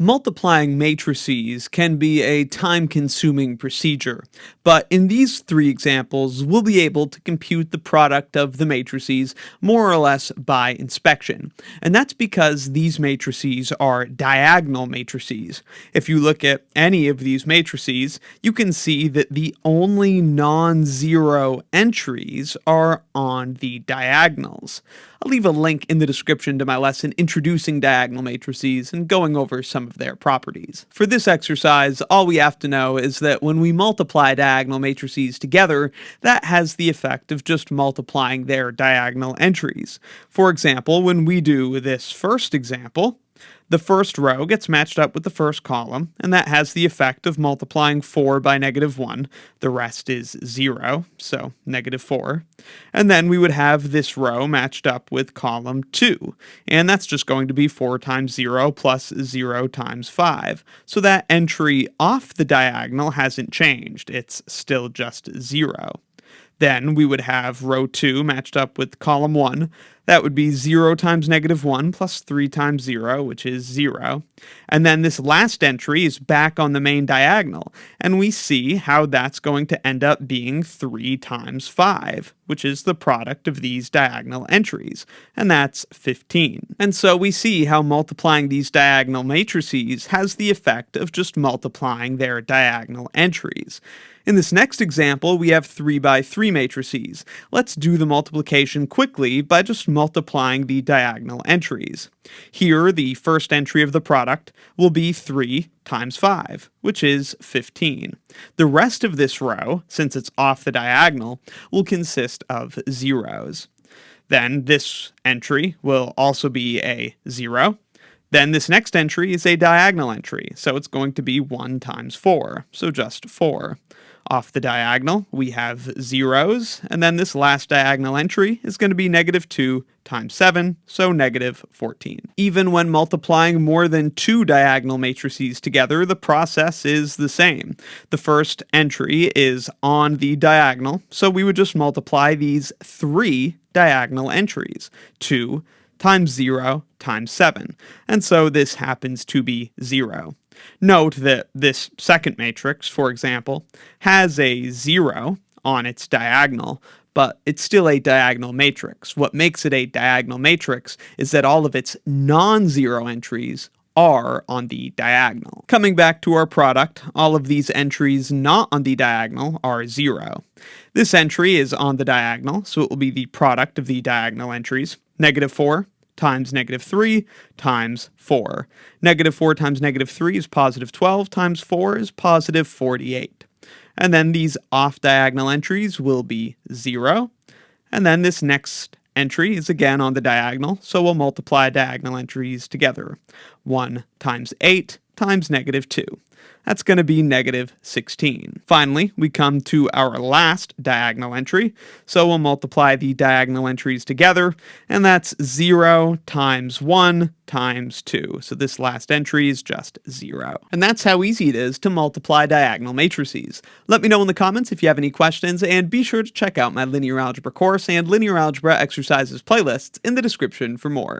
Multiplying matrices can be a time-consuming procedure, but in these three examples, we'll be able to compute the product of the matrices more or less by inspection. And that's because these matrices are diagonal matrices. If you look at any of these matrices, you can see that the only non-zero entries are on the diagonals. I'll leave a link in the description to my lesson introducing diagonal matrices and going over some of their properties. For this exercise, all we have to know is that when we multiply diagonal matrices together, that has the effect of just multiplying their diagonal entries. For example, when we do this first example, the first row gets matched up with the first column, and that has the effect of multiplying 4 by -1. The rest is 0, so -4. And then we would have this row matched up with column 2, and that's just going to be 4 times 0 plus 0 times 5. So that entry off the diagonal hasn't changed, it's still just 0. Then we would have row 2 matched up with column 1. That would be 0 times -1 plus 3 times 0, which is 0. And then this last entry is back on the main diagonal, and we see how that's going to end up being 3 times 5, which is the product of these diagonal entries, and that's 15. And so we see how multiplying these diagonal matrices has the effect of just multiplying their diagonal entries. In this next example, we have 3 by 3 matrices. Let's do the multiplication quickly by just multiplying the diagonal entries. Here, the first entry of the product will be 3 times 5, which is 15. The rest of this row, since it's off the diagonal, will consist of zeros. Then this entry will also be a 0. Then this next entry is a diagonal entry, so it's going to be 1 times 4, so just 4. Off the diagonal, we have zeros, and then this last diagonal entry is going to be -2 times 7, so -14. Even when multiplying more than 2 diagonal matrices together, the process is the same. The first entry is on the diagonal, so we would just multiply these 3 diagonal entries. 2 times 0 times 7, and so this happens to be 0. Note that this second matrix, for example, has a 0 on its diagonal, but it's still a diagonal matrix. What makes it a diagonal matrix is that all of its non-zero entries are on the diagonal. Coming back to our product, all of these entries not on the diagonal are 0. This entry is on the diagonal, so it will be the product of the diagonal entries. -4 times -3 times 4. -4 times -3 is +12 times 4 is +48. And then these off-diagonal entries will be 0. And then this next entry is again on the diagonal, so we'll multiply diagonal entries together. 1 times 8 times -2. That's going to be -16. Finally, we come to our last diagonal entry, so we'll multiply the diagonal entries together, and that's 0 times 1 times 2. So this last entry is just 0. And that's how easy it is to multiply diagonal matrices. Let me know in the comments if you have any questions, and be sure to check out my linear algebra course and linear algebra exercises playlists in the description for more.